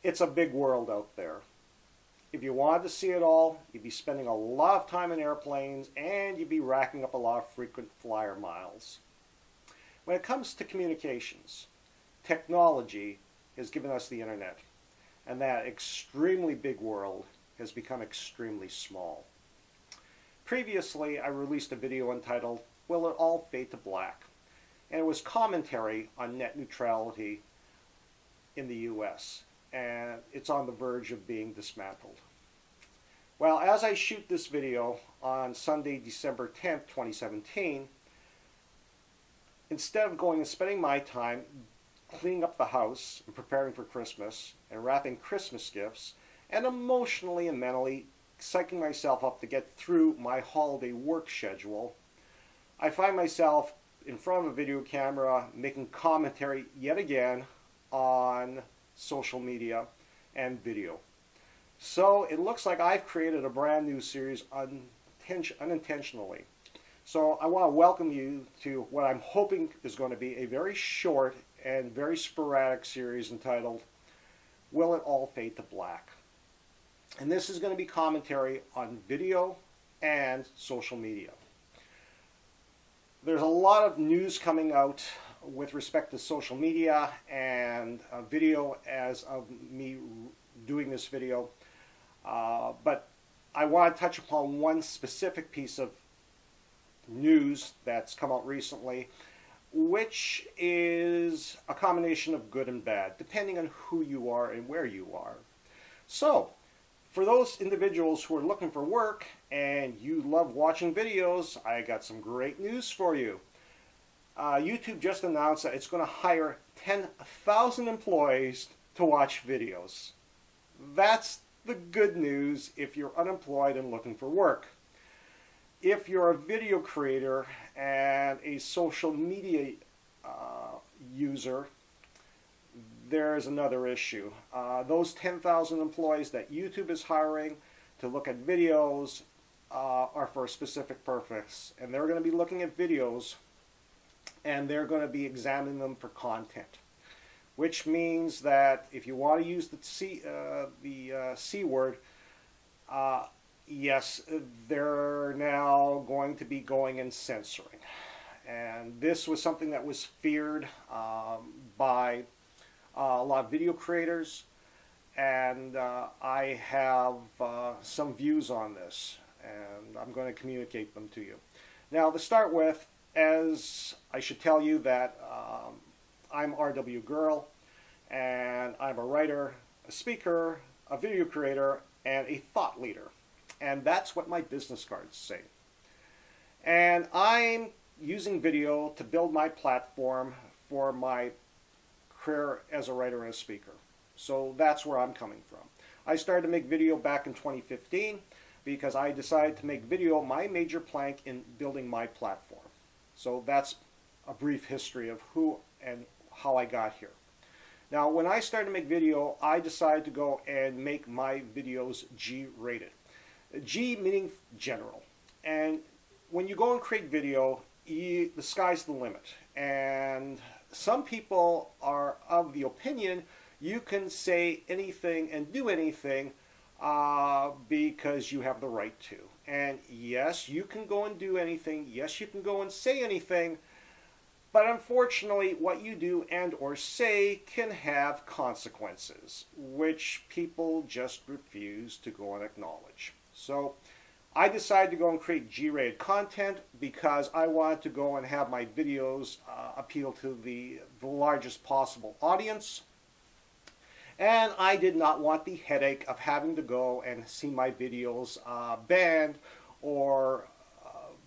It's a big world out there. If you wanted to see it all, you'd be spending a lot of time in airplanes and you'd be racking up a lot of frequent flyer miles. When it comes to communications, technology has given us the internet, and that extremely big world has become extremely small. Previously, I released a video entitled, "Will It All Fade to Black?" And it was commentary on net neutrality in the US, and it's on the verge of being dismantled. Well, as I shoot this video on Sunday, December 10th, 2017, instead of going and spending my time cleaning up the house and preparing for Christmas and wrapping Christmas gifts and emotionally and mentally psyching myself up to get through my holiday work schedule, I find myself in front of a video camera making commentary yet again on social media and video. So it looks like I've created a brand new series unintentionally. So I want to welcome you to what I'm hoping is going to be a very short and very sporadic series entitled, "Will It All Fade to Black?" And this is going to be commentary on video and social media. There's a lot of news coming out with respect to social media and video as of me doing this video. But I want to touch upon one specific piece of news that's come out recently, which is a combination of good and bad, depending on who you are and where you are. So, for those individuals who are looking for work and you love watching videos, I got some great news for you. YouTube just announced that it's going to hire 10,000 employees to watch videos. That's the good news if you're unemployed and looking for work. If you're a video creator and a social media user, there's another issue. Those 10,000 employees that YouTube is hiring to look at videos are for a specific purpose. And they're going to be looking at videos and they're going to be examining them for content. Which means that if you want to use the C word, yes, they're now going to be going and censoring. And this was something that was feared by a lot of video creators, and I have some views on this, and I'm going to communicate them to you. Now, to start with, as I should tell you that I'm RW Girl, and I'm a writer, a speaker, a video creator, and a thought leader. And that's what my business cards say. And I'm using video to build my platform for my career as a writer and a speaker. So that's where I'm coming from. I started to make video back in 2015 because I decided to make video my major plank in building my platform. So that's a brief history of who and how I got here. Now, when I started to make video, I decided to go and make my videos G-rated. G meaning general. And when you go and create video, the sky's the limit. And some people are of the opinion you can say anything and do anything because you have the right to. And yes, you can go and do anything. Yes, you can go and say anything. But unfortunately, what you do and or say can have consequences, which people just refuse to go and acknowledge. So I decided to go and create G-rated content because I wanted to go and have my videos appeal to the largest possible audience. And I did not want the headache of having to go and see my videos banned or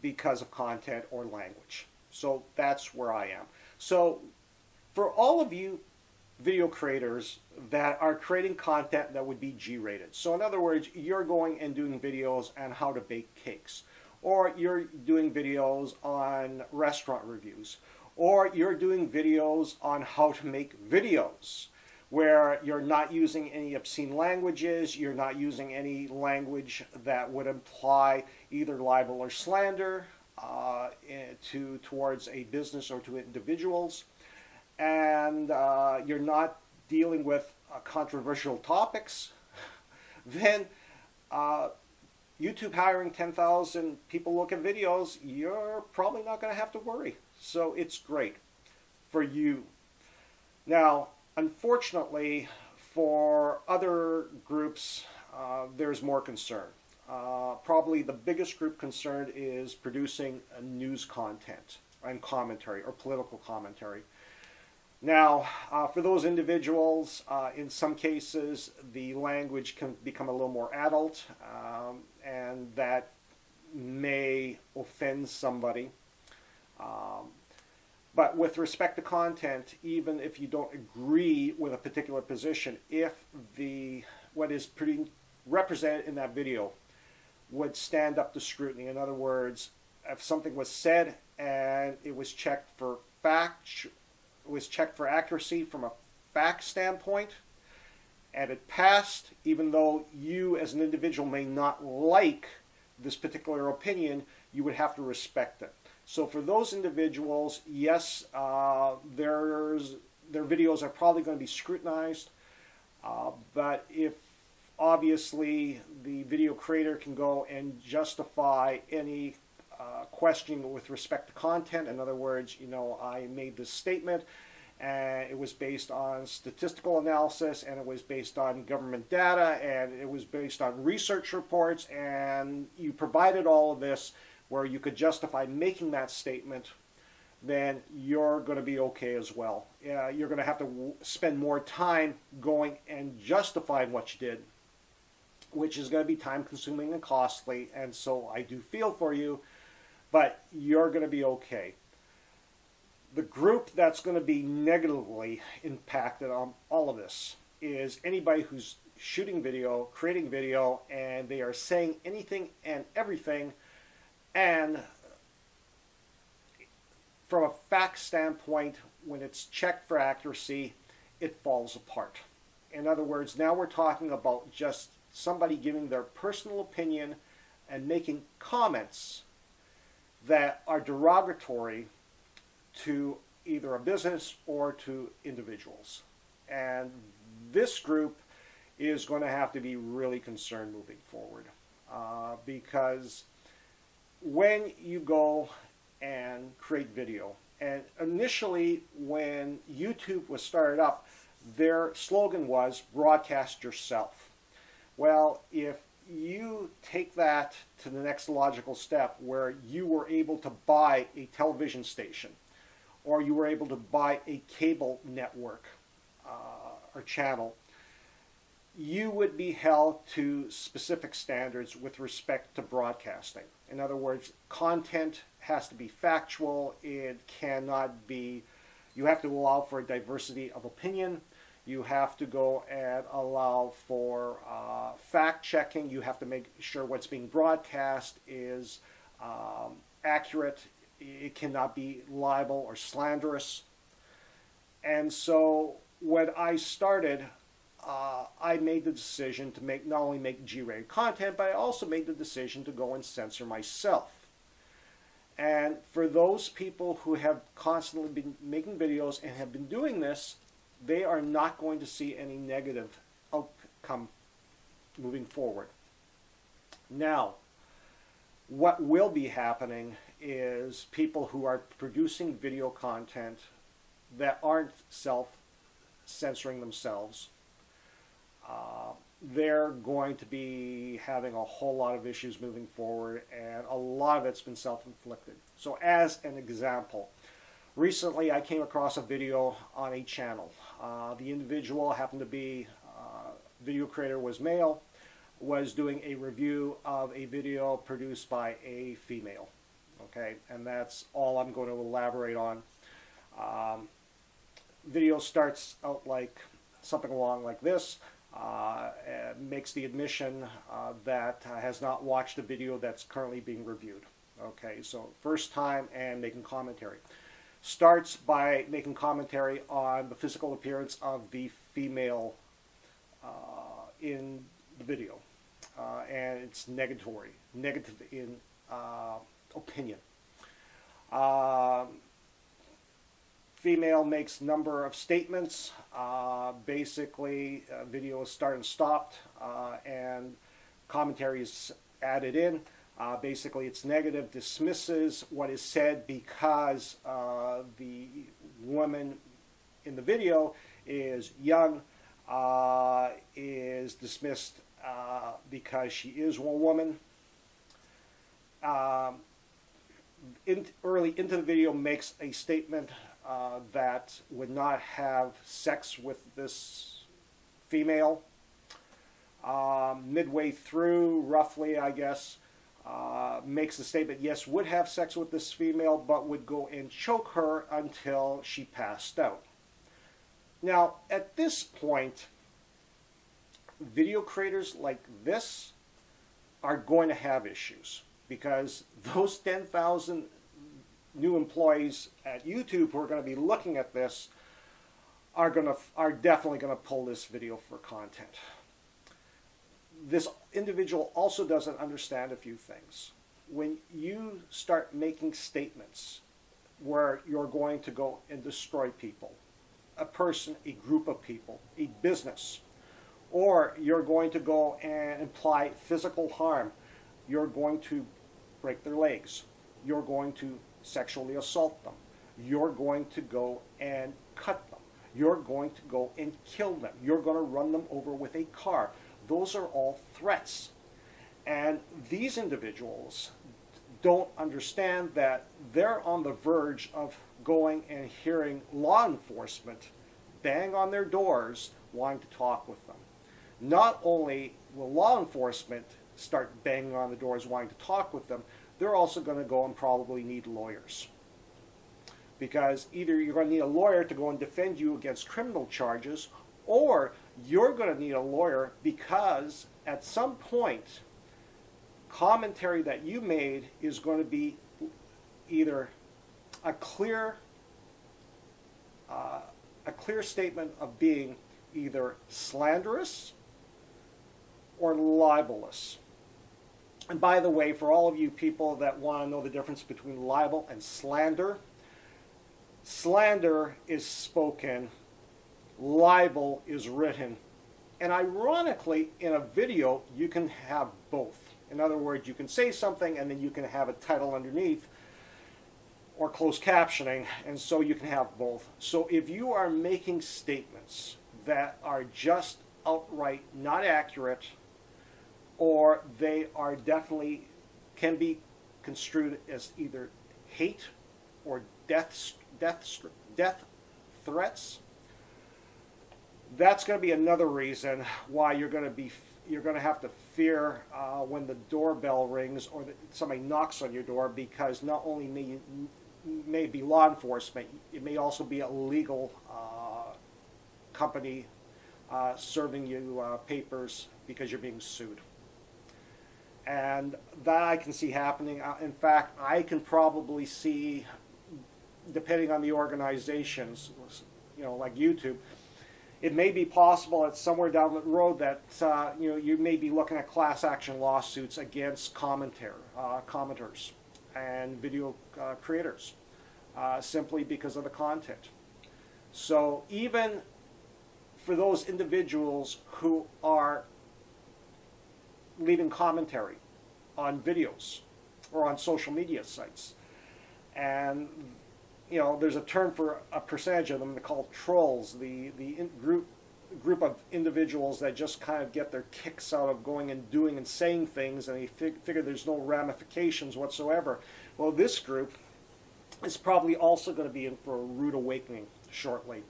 because of content or language. So that's where I am. So for all of you video creators that are creating content that would be G-rated. So in other words, you're going and doing videos on how to bake cakes, or you're doing videos on restaurant reviews, or you're doing videos on how to make videos where you're not using any obscene languages, you're not using any language that would imply either libel or slander towards a business or to individuals, and you're not dealing with controversial topics, then YouTube hiring 10,000 people look at videos, you're probably not going to have to worry. So it's great for you. Now, unfortunately, for other groups, there's more concern. Probably the biggest group concerned is producing news content and commentary or political commentary. Now, for those individuals, in some cases, the language can become a little more adult, and that may offend somebody. But with respect to content, even if you don't agree with a particular position, if what is represented in that video would stand up to scrutiny, in other words, if something was said and it was checked for accuracy from a fact standpoint, and it passed, even though you as an individual may not like this particular opinion, you would have to respect it. So for those individuals, yes, their videos are probably going to be scrutinized, but if obviously the video creator can go and justify any questioning with respect to content, in other words, you know, I made this statement and it was based on statistical analysis, and it was based on government data, and it was based on research reports, and you provided all of this where you could justify making that statement, then you're going to be okay as well. You're going to have to spend more time going and justifying what you did, which is going to be time consuming and costly, and so I do feel for you, but you're going to be okay. The group that's going to be negatively impacted on all of this is anybody who's shooting video, creating video, and they are saying anything and everything, and from a fact standpoint, when it's checked for accuracy, it falls apart. In other words, now we're talking about just somebody giving their personal opinion and making comments that are derogatory to either a business or to individuals. And this group is going to have to be really concerned moving forward, because when you go and create video, and initially when YouTube was started up, their slogan was broadcast yourself. Well, if you take that to the next logical step where you were able to buy a television station, or you were able to buy a cable network or channel, you would be held to specific standards with respect to broadcasting. In other words, content has to be factual. It cannot be, you have to allow for a diversity of opinion. You have to go and allow for fact checking. You have to make sure what's being broadcast is accurate. It cannot be libel or slanderous. And so when I started, I made the decision to not only make G-rated content, but I also made the decision to go and censor myself. And for those people who have constantly been making videos and have been doing this, they are not going to see any negative outcome moving forward. Now, what will be happening is people who are producing video content that aren't self-censoring themselves, they're going to be having a whole lot of issues moving forward, and a lot of it's been self-inflicted. So as an example, recently I came across a video on a channel. The individual happened to be, video creator was male, was doing a review of a video produced by a female. Okay, and that's all I'm going to elaborate on. Video starts out like something along like this. Makes the admission that has not watched the video that's currently being reviewed. Okay, so first time and making commentary. Starts by making commentary on the physical appearance of the female in the video. And it's negative in opinion. female makes a number of statements. Basically, video is started and stopped, and commentary is added in. Basically, it's negative, dismisses what is said because the woman in the video is young, is dismissed because she is a woman. Early into the video makes a statement that would not have sex with this female. Midway through, roughly, I guess, makes the statement, yes, would have sex with this female, but would go and choke her until she passed out. Now, at this point, video creators like this are going to have issues, because those 10,000 new employees at YouTube who are going to be looking at this are definitely going to pull this video for content. This individual also doesn't understand a few things. When you start making statements where you're going to go and destroy people, a person, a group of people, a business, or you're going to go and imply physical harm, you're going to break their legs, you're going to sexually assault them, you're going to go and cut them, you're going to go and kill them, you're going to run them over with a car. Those are all threats. And these individuals don't understand that they're on the verge of going and hearing law enforcement bang on their doors wanting to talk with them. Not only will law enforcement start banging on the doors wanting to talk with them, they're also going to go and probably need lawyers. Because either you're going to need a lawyer to go and defend you against criminal charges, or you're going to need a lawyer because at some point, commentary that you made is going to be either a clear statement of being either slanderous or libelous. And by the way, for all of you people that want to know the difference between libel and slander, slander is spoken, libel is written. And ironically, in a video, you can have both. In other words, you can say something and then you can have a title underneath or closed captioning, and so you can have both. So if you are making statements that are just outright not accurate, or they are definitely can be construed as either hate or death threats, that's going to be another reason why you're going to have to fear when the doorbell rings or somebody knocks on your door, because not only may it be law enforcement, it may also be a legal company serving you papers because you're being sued. And that I can see happening. In fact, I can probably see, depending on the organizations, like YouTube, it may be possible that somewhere down the road that you may be looking at class action lawsuits against commenters and video creators, simply because of the content. So even for those individuals who are leaving commentary on videos or on social media sites, and there's a term for a percentage of them, they're called trolls, the group of individuals that just kind of get their kicks out of going and doing and saying things, and they figure there's no ramifications whatsoever. Well, this group is probably also going to be in for a rude awakening shortly,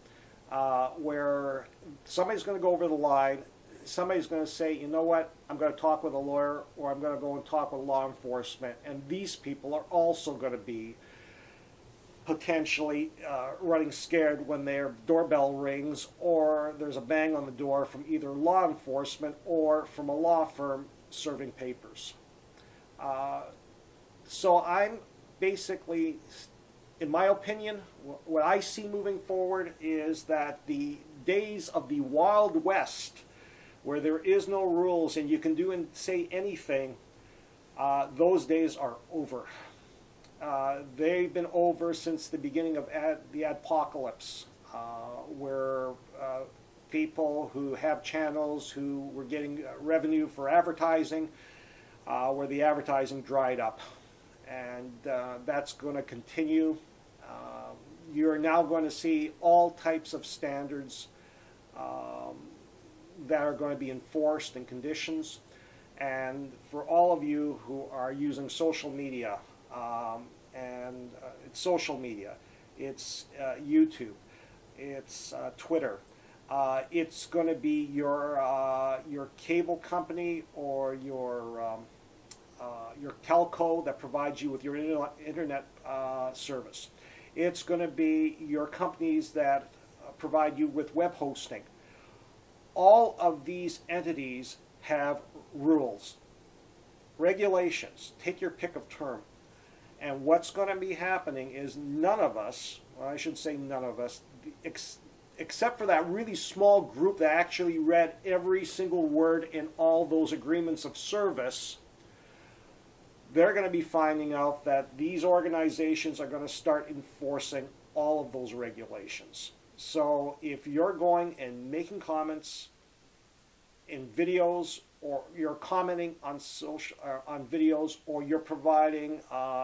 where somebody's going to go over the line, somebody's going to say, you know what, I'm going to talk with a lawyer, or I'm going to go and talk with law enforcement, and these people are also going to be potentially running scared when their doorbell rings, or there's a bang on the door from either law enforcement or from a law firm serving papers. So I'm basically, in my opinion, what I see moving forward is that the days of the Wild West, where there is no rules and you can do and say anything, those days are over. They've been over since the beginning of the adpocalypse, where people who have channels who were getting revenue for advertising, where the advertising dried up. And that's going to continue. You're now going to see all types of standards that are going to be enforced and conditions. And for all of you who are using social media, it's social media, it's YouTube, it's Twitter, it's going to be your cable company or your telco that provides you with your internet service. It's going to be your companies that provide you with web hosting. All of these entities have rules, regulations, take your pick of term. And what's going to be happening is none of us, well, I should say none of us, except for that really small group that actually read every single word in all those agreements of service, they're going to be finding out that these organizations are going to start enforcing all of those regulations. So if you're going and making comments in videos, or you're commenting on on videos, or you're providing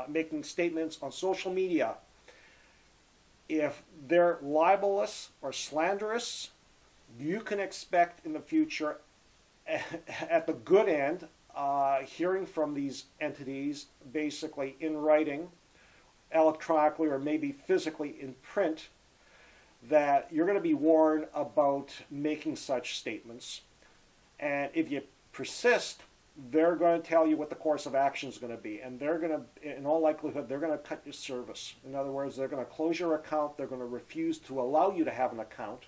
making statements on social media, if they're libelous or slanderous, you can expect in the future, at the good end, hearing from these entities basically in writing, electronically, or maybe physically in print, that you're going to be warned about making such statements. And if you persist, they're going to tell you what the course of action is going to be. And they're going to, in all likelihood, they're going to cut your service. In other words, they're going to close your account. They're going to refuse to allow you to have an account.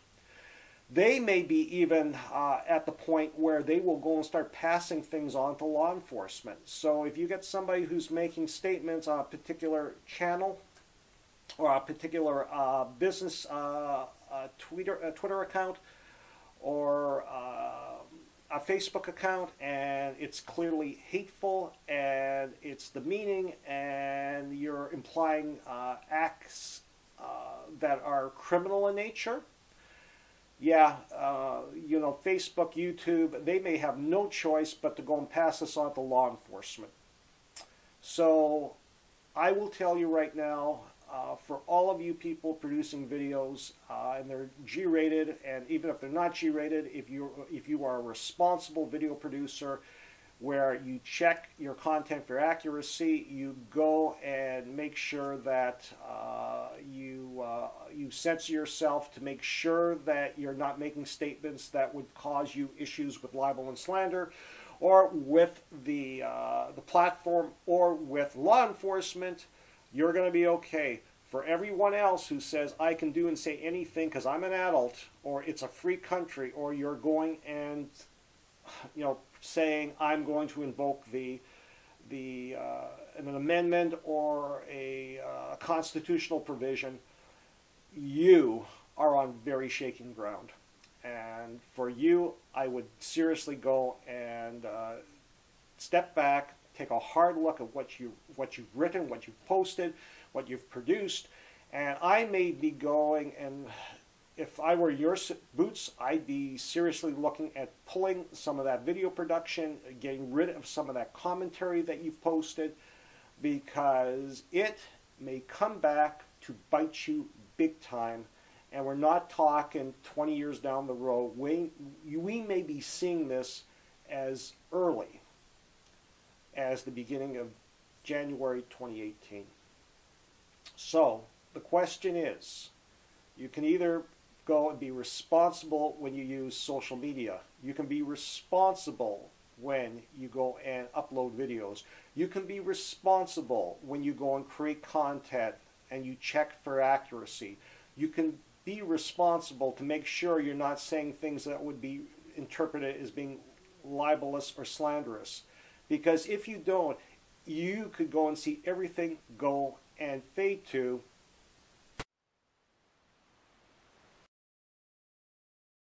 They may be even at the point where they will go and start passing things on to law enforcement. So if you get somebody who's making statements on a particular channel or a particular business Twitter account or a Facebook account, and it's clearly hateful and it's demeaning and you're implying acts that are criminal in nature, yeah, you know, Facebook, YouTube, they may have no choice but to go and pass this on to law enforcement. So I will tell you right now, for all of you people producing videos, and they're G-rated, and even if they're not G-rated, if you are a responsible video producer, where you check your content for accuracy, you go and make sure that you censor yourself to make sure that you're not making statements that would cause you issues with libel and slander, or with the platform, or with law enforcement. You're going to be okay. For everyone else who says, I can do and say anything because I'm an adult, or it's a free country, or you're going and, you know, saying, I'm going to invoke an amendment or a constitutional provision, you are on very shaking ground. And for you, I would seriously go and step back, take a hard look at what you've written, what you've posted, what you've produced. And I may be going, and if I were your boots, I'd be seriously looking at pulling some of that video production, getting rid of some of that commentary that you've posted, because it may come back to bite you big time. And we're not talking 20 years down the road. We may be seeing this as early as the beginning of January 2018. So the question is, you can either go and be responsible when you use social media. You can be responsible when you go and upload videos. You can be responsible when you go and create content and you check for accuracy. You can be responsible to make sure you're not saying things that would be interpreted as being libelous or slanderous. Because if you don't, you could go and see everything go and fade to